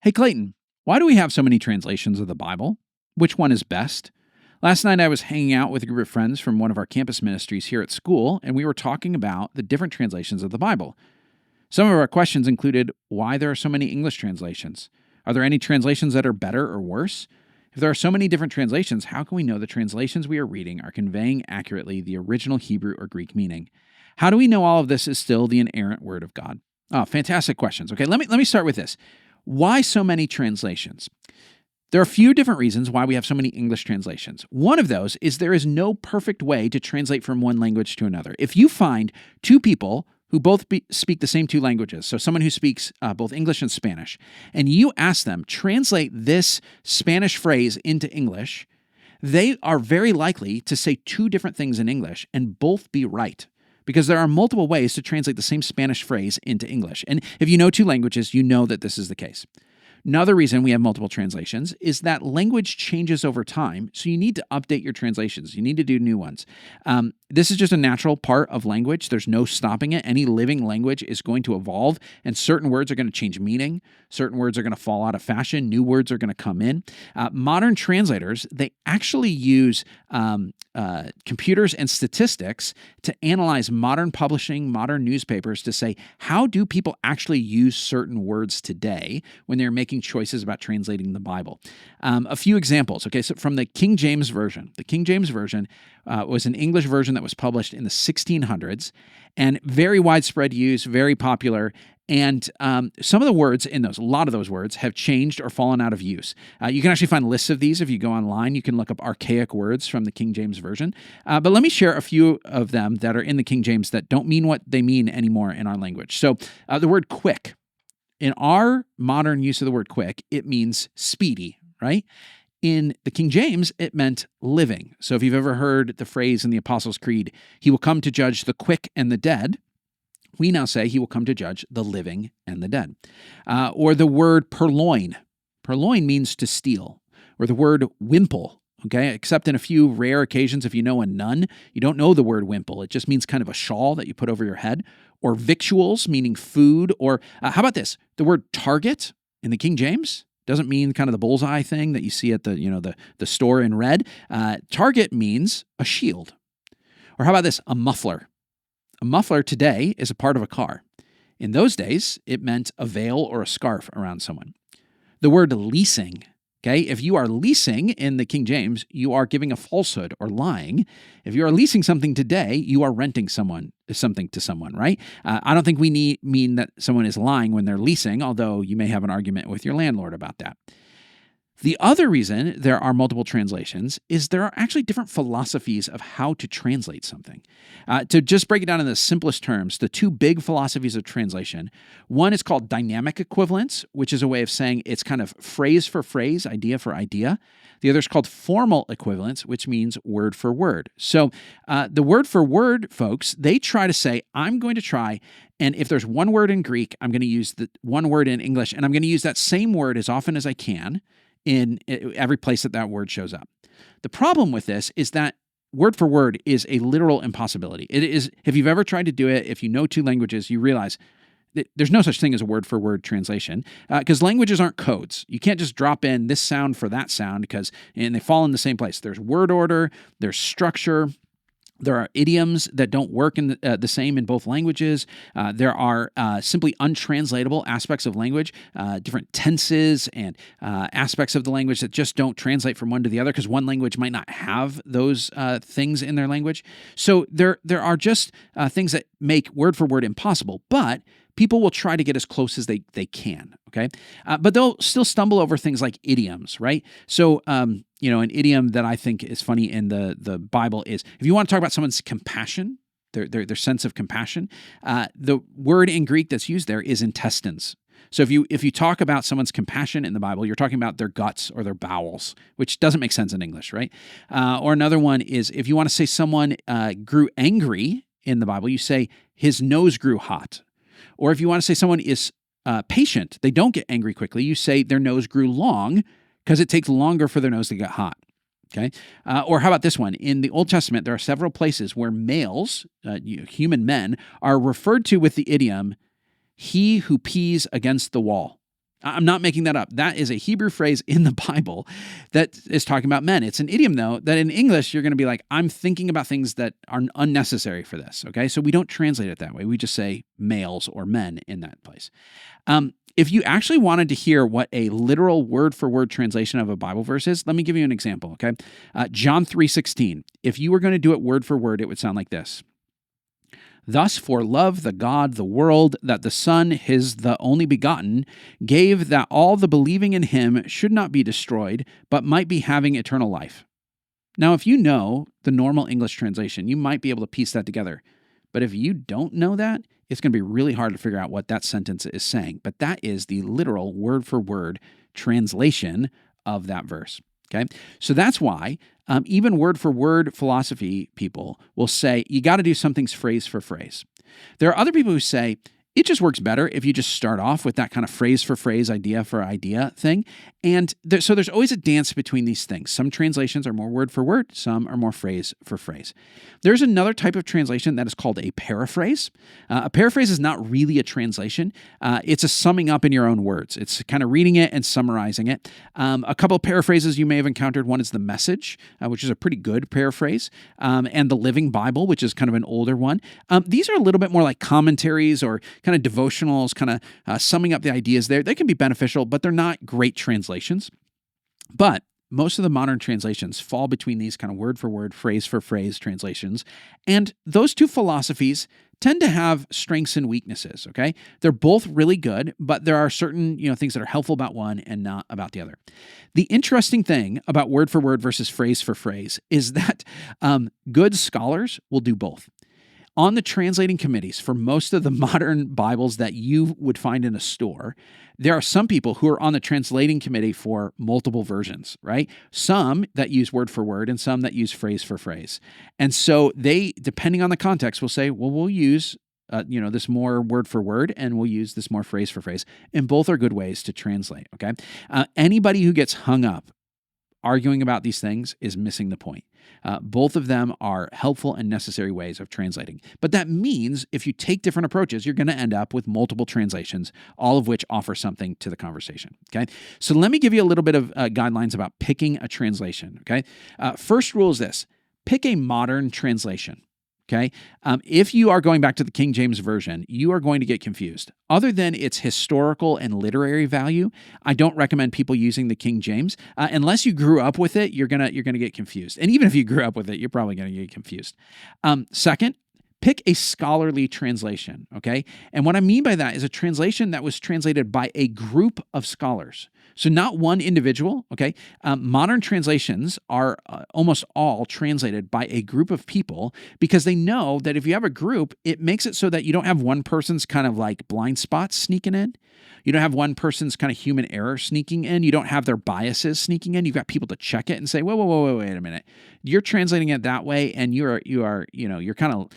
Hey, Clayton, why do we have so many translations of the Bible? Which one is best? Last night I was hanging out with a group of friends from one of our campus ministries here at school, and we were talking about the different translations of the Bible. Some of our questions included why there are so many English translations. Are there any translations that are better or worse? If there are so many different translations, how can we know the translations we are reading are conveying accurately the original Hebrew or Greek meaning? How do we know all of this is still the inerrant word of God? Oh, fantastic questions. Okay, let me start with this. Why so many translations? There are a few different reasons why we have so many English translations. One of those is there is no perfect way to translate from one language to another. If you find two people who both speak the same two languages, so someone who speaks both English and Spanish, and you ask them, translate this Spanish phrase into English, they are very likely to say two different things in English and both be right, because there are multiple ways to translate the same Spanish phrase into English. And if you know two languages, you know that this is the case. Another reason we have multiple translations is that language changes over time, so you need to update your translations. You need to do new ones. This is just a natural part of language. There's no stopping it. Any living language is going to evolve, and certain words are going to change meaning. Certain words are going to fall out of fashion. New words are going to come in. Modern translators, they actually use computers and statistics to analyze modern publishing, modern newspapers to say, how do people actually use certain words today when they're making choices about translating the Bible? A few examples. Okay, so from the King James Version. The King James Version was an English version that was published in the 1600s and very widespread use, very popular. And some of the words in those, a lot of those words have changed or fallen out of use. You can actually find lists of these if you go online. You can look up archaic words from the King James Version. But let me share a few of them that are in the King James that don't mean what they mean anymore in our language. So the word quick. In our modern use of the word quick, it means speedy, right? In the King James, it meant living. So if you've ever heard the phrase in the Apostles' Creed, he will come to judge the quick and the dead, we now say he will come to judge the living and the dead. Or the word purloin. Purloin means to steal. Or the word wimple, okay? Except in a few rare occasions, if you know a nun, you don't know the word wimple. It just means kind of a shawl that you put over your head. Or victuals, meaning food. Or how about this? The word target in the King James doesn't mean kind of the bullseye thing that you see at the store in red. Target means a shield. Or how about this? A muffler. A muffler today is a part of a car. In those days, it meant a veil or a scarf around someone. The word leasing, okay? If you are leasing in the King James, you are giving a falsehood or lying. If you are leasing something today, you are renting something to someone, right? I don't think we mean that someone is lying when they're leasing, although you may have an argument with your landlord about that. The other reason there are multiple translations is there are actually different philosophies of how to translate something. To just break it down in the simplest terms, the two big philosophies of translation, one is called dynamic equivalence, which is a way of saying it's kind of phrase for phrase, idea for idea. The other is called formal equivalence, which means word for word. So the word for word folks, they try to say, I'm going to try, and if there's one word in Greek, I'm going to use the one word in English, and I'm going to use that same word as often as I can in every place that word shows up. The problem with this is that word for word is a literal impossibility. It is, if you've ever tried to do it, if you know two languages, you realize that there's no such thing as a word for word translation because languages aren't codes. You can't just drop in this sound for that sound and they fall in the same place. There's word order, there's structure. There are idioms that don't work in the same in both languages. There are simply untranslatable aspects of language, different tenses and aspects of the language that just don't translate from one to the other because one language might not have those things in their language. So there are just things that make word for word impossible, but people will try to get as close as they can, okay? But they'll still stumble over things like idioms, right? So, an idiom that I think is funny in the Bible is, if you want to talk about someone's compassion, their sense of compassion, the word in Greek that's used there is intestines. So if you talk about someone's compassion in the Bible, you're talking about their guts or their bowels, which doesn't make sense in English, right? Or another one is, if you want to say someone grew angry in the Bible, you say his nose grew hot. Or if you want to say someone is patient, they don't get angry quickly, you say their nose grew long because it takes longer for their nose to get hot. Okay. Or how about this one? In the Old Testament, there are several places where males, human men, are referred to with the idiom, he who pees against the wall. I'm not making that up. That is a Hebrew phrase in the Bible that is talking about men. It's an idiom, though, that in English, you're going to be like, I'm thinking about things that are unnecessary for this, okay? So we don't translate it that way. We just say males or men in that place. If you actually wanted to hear what a literal word-for-word translation of a Bible verse is, let me give you an example, okay? John 3:16. If you were going to do it word for word, it would sound like this. Thus for love the God, the world, that the Son, his the only begotten, gave that all the believing in him should not be destroyed, but might be having eternal life. Now, if you know the normal English translation, you might be able to piece that together. But if you don't know that, it's going to be really hard to figure out what that sentence is saying. But that is the literal word-for-word translation of that verse. Okay, so that's why even word-for-word philosophy people will say you got to do something phrase for phrase. There are other people who say it just works better if you just start off with that kind of phrase for phrase, idea for idea thing. And so there's always a dance between these things. Some translations are more word for word, some are more phrase for phrase. There's another type of translation that is called a paraphrase. A paraphrase is not really a translation. It's a summing up in your own words. It's kind of reading it and summarizing it. A couple of paraphrases you may have encountered. One is the Message, which is a pretty good paraphrase, and the Living Bible, which is kind of an older one. These are a little bit more like commentaries or kind of devotionals, kind of summing up the ideas there. They can be beneficial, but they're not great translations. But most of the modern translations fall between these kind of word for word, phrase for phrase translations. And those two philosophies tend to have strengths and weaknesses, okay? They're both really good, but there are certain, things that are helpful about one and not about the other. The interesting thing about word for word versus phrase for phrase is that good scholars will do both. On the translating committees for most of the modern Bibles that you would find in a store, there are some people who are on the translating committee for multiple versions, right? Some that use word for word and some that use phrase for phrase. And so they, depending on the context, will say, well, we'll use this more word for word and we'll use this more phrase for phrase. And both are good ways to translate, okay? Anybody who gets hung up arguing about these things is missing the point. Both of them are helpful and necessary ways of translating. But that means if you take different approaches, you're going to end up with multiple translations, all of which offer something to the conversation. Okay, so let me give you a little bit of guidelines about picking a translation. Okay, first rule is this: pick a modern translation. Okay, if you are going back to the King James Version, you are going to get confused. Other than its historical and literary value, I don't recommend people using the King James unless you grew up with it. You're gonna get confused, and even if you grew up with it, you're probably gonna get confused. Second, pick a scholarly translation. Okay, and what I mean by that is a translation that was translated by a group of scholars. So not one individual, okay? Modern translations are almost all translated by a group of people because they know that if you have a group, it makes it so that you don't have one person's kind of like blind spots sneaking in. You don't have one person's kind of human error sneaking in. You don't have their biases sneaking in. You've got people to check it and say, whoa, wait a minute. You're translating it that way, and you're kind of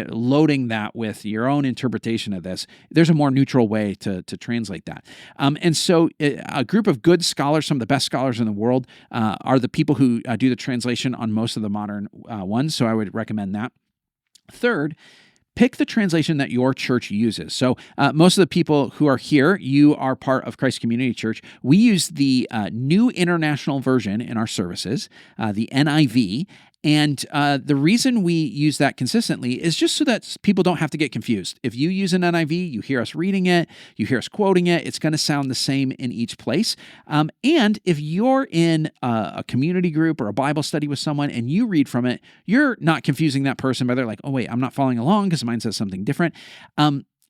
loading that with your own interpretation of this. There's a more neutral way to translate that. And so a group of good scholars, some of the best scholars in the world, are the people who do the translation on most of the modern ones. So I would recommend that. Third, pick the translation that your church uses. So most of the people who are here, you are part of Christ Community Church. We use the New International Version in our services, the NIV. And the reason we use that consistently is just so that people don't have to get confused. If you use an NIV, you hear us reading it, you hear us quoting it, it's going to sound the same in each place. And if you're in a community group or a Bible study with someone and you read from it, you're not confusing that person by they're like, oh, wait, I'm not following along because mine says something different.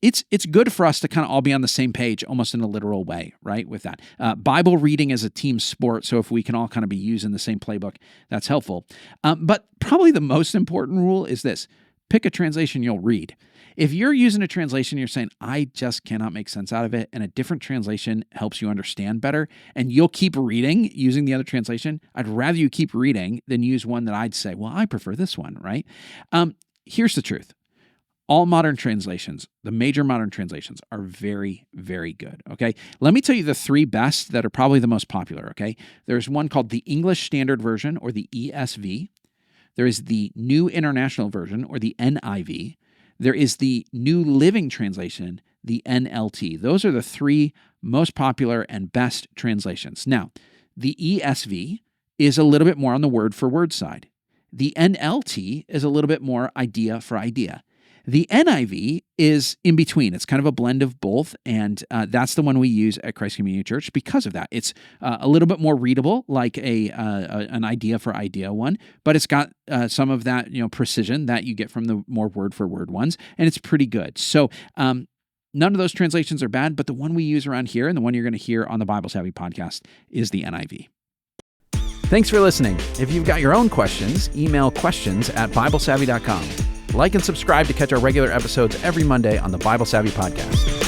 It's good for us to kind of all be on the same page, almost in a literal way, right, with that. Bible reading is a team sport, so if we can all kind of be using the same playbook, that's helpful. But probably the most important rule is this: pick a translation you'll read. If you're using a translation, you're saying, I just cannot make sense out of it, and a different translation helps you understand better, and you'll keep reading using the other translation, I'd rather you keep reading than use one that I'd say, well, I prefer this one, right? Here's the truth. All modern translations, the major modern translations, are very, very good, okay? Let me tell you the three best that are probably the most popular, okay? There's one called the English Standard Version, or the ESV. There is the New International Version, or the NIV. There is the New Living Translation, the NLT. Those are the three most popular and best translations. Now, the ESV is a little bit more on the word-for-word side. The NLT is a little bit more idea for idea. The NIV is in between. It's kind of a blend of both, and that's the one we use at Christ Community Church because of that. It's a little bit more readable, like an idea for idea one, but it's got some of that precision that you get from the more word for word ones, and it's pretty good. So none of those translations are bad, but the one we use around here and the one you're going to hear on the Bible Savvy podcast is the NIV. Thanks for listening. If you've got your own questions, email questions@BibleSavvy.com. Like and subscribe to catch our regular episodes every Monday on the Bible Savvy podcast.